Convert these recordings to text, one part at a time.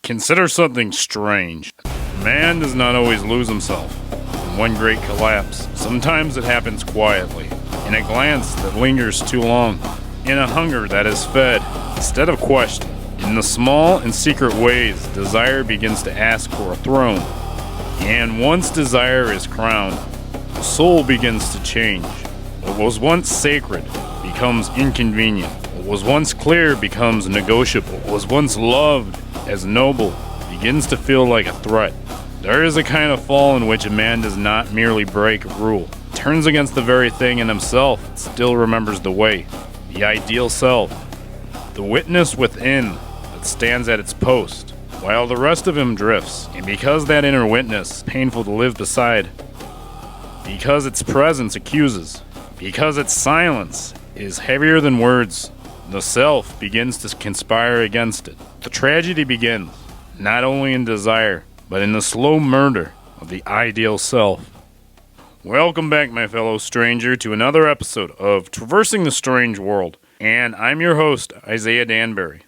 Consider something strange. Man does not always lose himself in one great collapse. Sometimes it happens quietly, in a glance that lingers too long, in a hunger that is fed instead of questioned. In the small and secret ways, desire begins to ask for a throne. And once desire is crowned, the soul begins to change. What was once sacred becomes inconvenient. What was once clear becomes negotiable. What was once loved as noble begins to feel like a threat. There is a kind of fall in which a man does not merely break a rule, turns against the very thing in himself, and still remembers the way, the ideal self, the witness within that stands at its post, while the rest of him drifts. And because that inner witness is painful to live beside, because its presence accuses, because its silence is heavier than words, the self begins to conspire against it. The tragedy begins, not only in desire, but in the slow murder of the ideal self. Welcome back, my fellow stranger, to another episode of Traversing the Strange World. And I'm your host, Isaiah Danbury.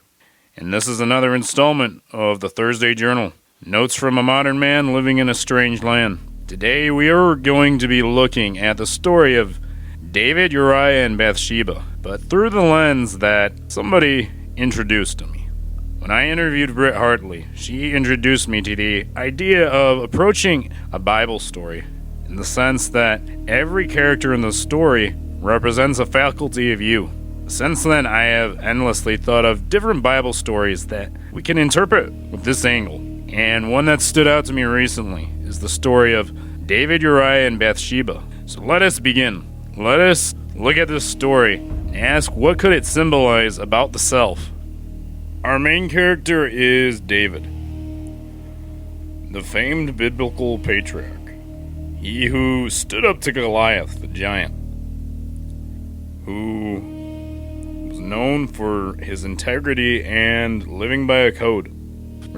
And this is another installment of the Thursday Journal, Notes from a Modern Man Living in a Strange Land. Today we are going to be looking at the story of David, Uriah, and Bathsheba, but through the lens that somebody introduced to me. When I interviewed Britt Hartley, she introduced me to the idea of approaching a Bible story in the sense that every character in the story represents a faculty of you. Since then, I have endlessly thought of different Bible stories that we can interpret with this angle. And one that stood out to me recently is the story of David, Uriah, and Bathsheba. So let us begin. Let us look at this story and ask, what could it symbolize about the self? Our main character is David, the famed biblical patriarch. He who stood up to Goliath, the giant, who was known for his integrity and living by a code.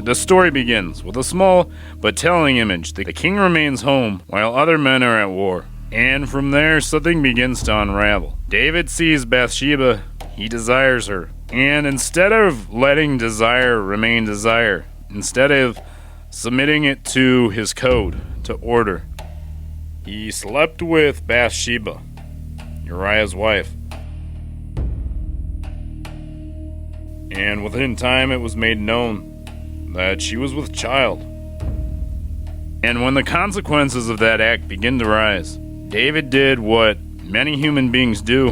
The story begins with a small but telling image. The king remains home while other men are at war. And from there, something begins to unravel. David sees Bathsheba. He desires her. And instead of letting desire remain desire, instead of submitting it to his code, to order, he slept with Bathsheba, Uriah's wife. And within time, it was made known that she was with child. And when the consequences of that act begin to rise, David did what many human beings do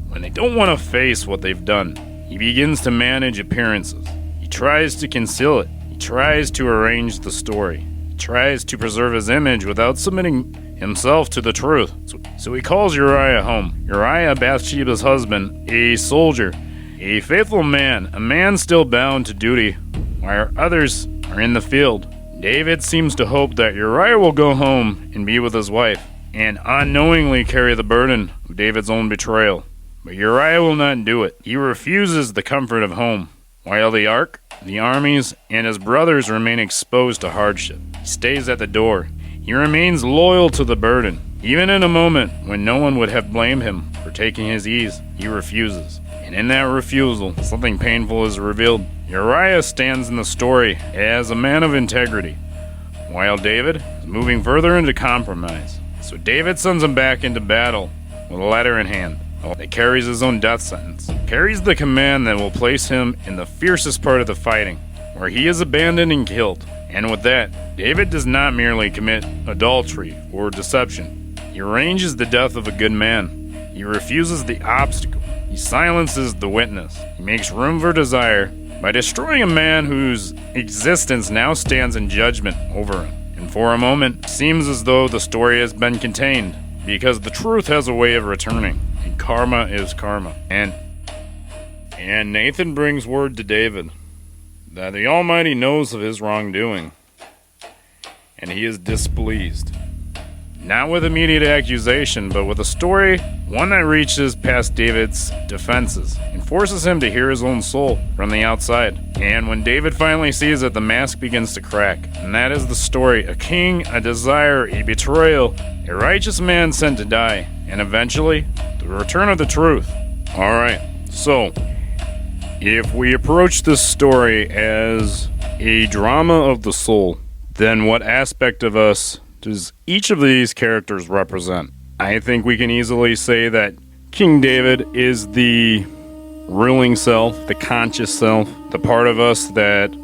when they don't want to face what they've done. He begins to manage appearances. He tries to conceal it. He tries to arrange the story. He tries to preserve his image without submitting himself to the truth. So he calls Uriah home. Uriah, Bathsheba's husband, a soldier, a faithful man, a man still bound to duty, while others are in the field. David seems to hope that Uriah will go home and be with his wife, and unknowingly carry the burden of David's own betrayal. But Uriah will not do it. He refuses the comfort of home, while the ark, the armies, and his brothers remain exposed to hardship. He stays at the door. He remains loyal to the burden. Even in a moment when no one would have blamed him for taking his ease, he refuses. And in that refusal, something painful is revealed. Uriah stands in the story as a man of integrity, while David is moving further into compromise. So David sends him back into battle with a letter in hand that carries his own death sentence, carries the command that will place him in the fiercest part of the fighting, where he is abandoned and killed. And with that, David does not merely commit adultery or deception. He arranges the death of a good man. He refuses the obstacle. He silences the witness. He makes room for desire by destroying a man whose existence now stands in judgment over him. And for a moment, it seems as though the story has been contained, because the truth has a way of returning, and karma is karma. And Nathan brings word to David that the Almighty knows of his wrongdoing, and he is displeased. Not with immediate accusation, but with a story, one that reaches past David's defenses and forces him to hear his own soul from the outside. And when David finally sees it, the mask begins to crack. And that is the story: a king, a desire, a betrayal, a righteous man sent to die, and eventually, the return of the truth. Alright, so if we approach this story as a drama of the soul, then what aspect of us does each of these characters represent? I think we can easily say that King David is the ruling self, the conscious self, the part of us that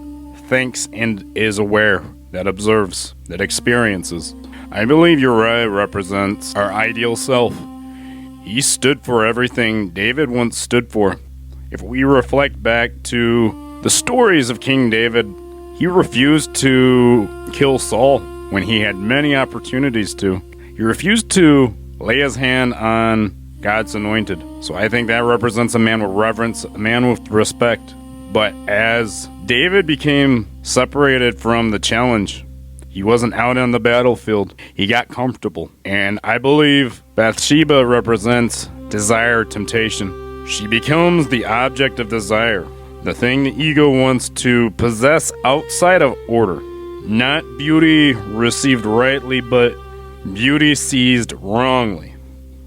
thinks and is aware, that observes, that experiences. I believe Uriah represents our ideal self. He stood for everything David once stood for. If we reflect back to the stories of King David, he refused to kill Saul when he had many opportunities to. He refused to lay his hand on God's anointed. So I think that represents a man with reverence, a man with respect. But as David became separated from the challenge, he wasn't out on the battlefield. He got comfortable. And I believe Bathsheba represents desire, temptation. She becomes the object of desire, the thing the ego wants to possess outside of order. Not beauty received rightly, but beauty seized wrongly.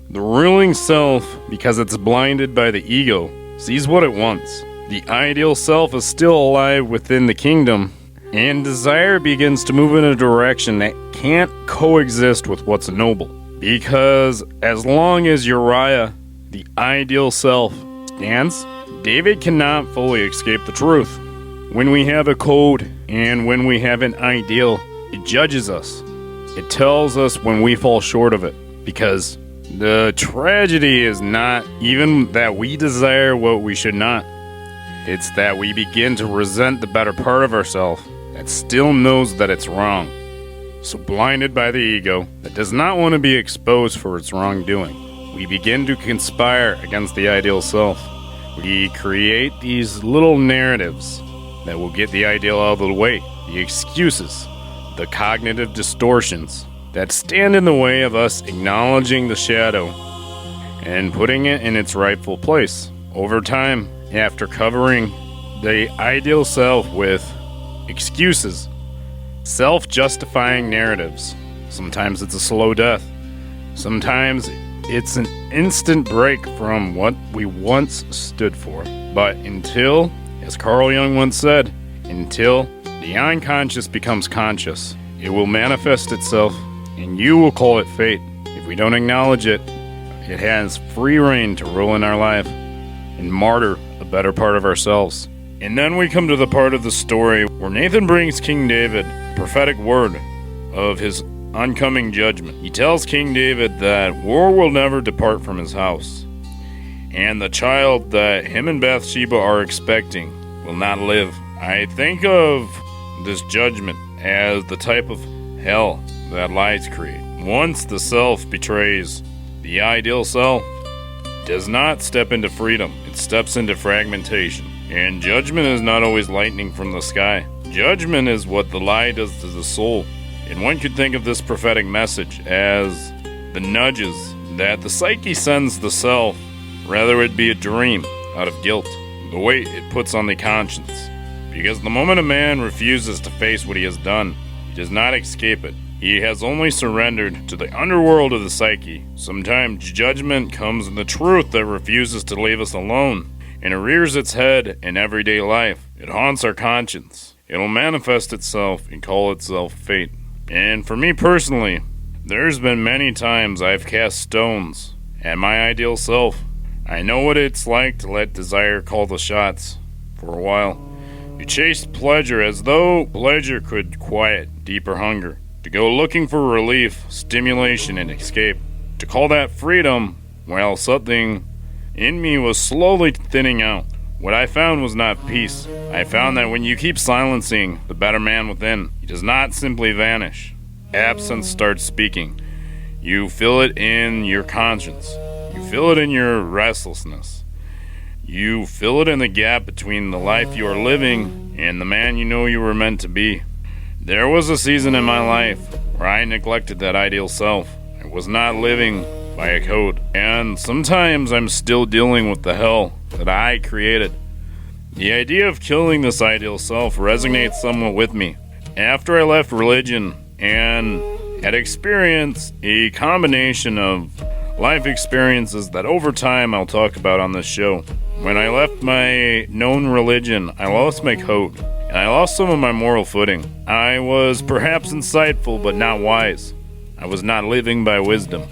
The ruling self, because it's blinded by the ego, sees what it wants. The ideal self is still alive within the kingdom, and desire begins to move in a direction that can't coexist with what's noble. Because as long as Uriah, the ideal self, stands, David cannot fully escape the truth. When we have a code and when we have an ideal, it judges us. It tells us when we fall short of it. Because the tragedy is not even that we desire what we should not. It's that we begin to resent the better part of ourselves that still knows that it's wrong. So blinded by the ego that does not want to be exposed for its wrongdoing, we begin to conspire against the ideal self. We create these little narratives that will get the ideal out of the way, the excuses, the cognitive distortions that stand in the way of us acknowledging the shadow and putting it in its rightful place. Over time, after covering the ideal self with excuses, self-justifying narratives, sometimes it's a slow death, sometimes it's an instant break from what we once stood for. But until, as Carl Jung once said, until the unconscious becomes conscious, it will manifest itself, and you will call it fate. If we don't acknowledge it, it has free reign to rule in our life and martyr a better part of ourselves. And then we come to the part of the story where Nathan brings King David a prophetic word of his oncoming judgment. He tells King David that war will never depart from his house, and the child that him and Bathsheba are expecting will not live. I think of this judgment as the type of hell that lies create. Once the self betrays the ideal self, it does not step into freedom, it steps into fragmentation. And judgment is not always lightning from the sky. Judgment is what the lie does to the soul. And one could think of this prophetic message as the nudges that the psyche sends the self, rather it be a dream out of guilt, the weight it puts on the conscience. Because the moment a man refuses to face what he has done, he does not escape it. He has only surrendered to the underworld of the psyche. Sometimes judgment comes in the truth that refuses to leave us alone, and it rears its head in everyday life. It haunts our conscience. It'll manifest itself and call itself fate. And for me personally, there's been many times I've cast stones at my ideal self. I know what it's like to let desire call the shots for a while. You chase pleasure as though pleasure could quiet deeper hunger. To go looking for relief, stimulation, and escape. To call that freedom, while something in me was slowly thinning out. What I found was not peace. I found that when you keep silencing the better man within, he does not simply vanish. Absence starts speaking. You feel it in your conscience. You feel it in your restlessness. You feel it in the gap between the life you are living and the man you know you were meant to be. There was a season in my life where I neglected that ideal self. I was not living by a code. And sometimes I'm still dealing with the hell that I created. The idea of killing this ideal self resonates somewhat with me. After I left religion and had experienced a combination of life experiences that over time I'll talk about on this show. When I left my known religion, I lost my code. and I lost some of my moral footing. I was perhaps insightful, but not wise. I was not living by wisdom.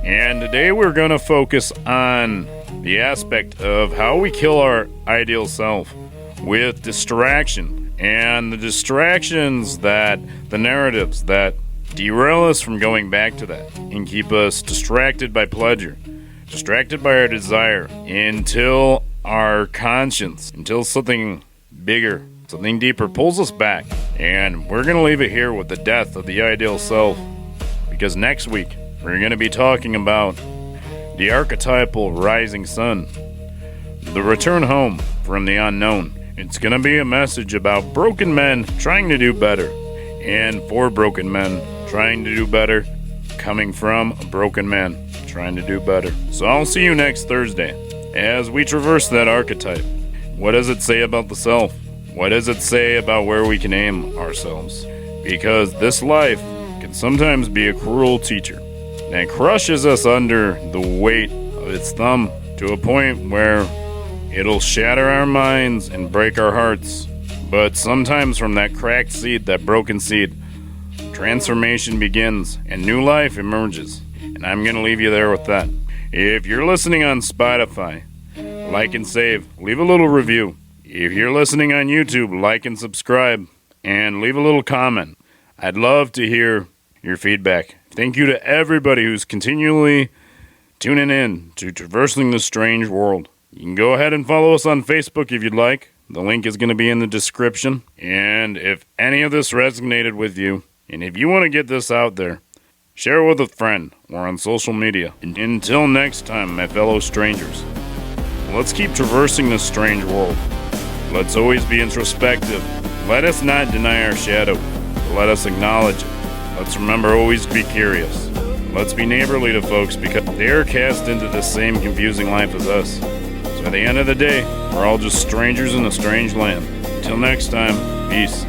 And today we're going to focus on the aspect of how we kill our ideal self with distraction, and the distractions the narratives that derail us from going back to that and keep us distracted by pleasure, distracted by our desire, until our conscience, until something bigger, something deeper pulls us back. And we're going to leave it here with the death of the ideal self, because next week we're going to be talking about the archetypal rising sun, the return home from the unknown. It's going to be a message about broken men trying to do better, and for broken men trying to do better, coming from a broken man trying to do better. So I'll see you next Thursday as we traverse that archetype. What does it say about the self? What does it say about where we can aim ourselves? Because this life can sometimes be a cruel teacher that crushes us under the weight of its thumb to a point where it'll shatter our minds and break our hearts. But sometimes from that cracked seed, that broken seed, transformation begins and new life emerges. And I'm going to leave you there with that. If you're listening on Spotify, like and save, leave a little review. If you're listening on YouTube, like and subscribe, and leave a little comment. I'd love to hear your feedback. Thank you to everybody who's continually tuning in to Traversing the Strange World. You can go ahead and follow us on Facebook if you'd like. The link is going to be in the description. And if any of this resonated with you, and if you want to get this out there, share it with a friend or on social media. And until next time, my fellow strangers, let's keep traversing this strange world. Let's always be introspective. Let us not deny our shadow, but let us acknowledge it. Let's remember always to be curious. Let's be neighborly to folks because they are cast into the same confusing life as us. So at the end of the day, we're all just strangers in a strange land. Until next time, peace.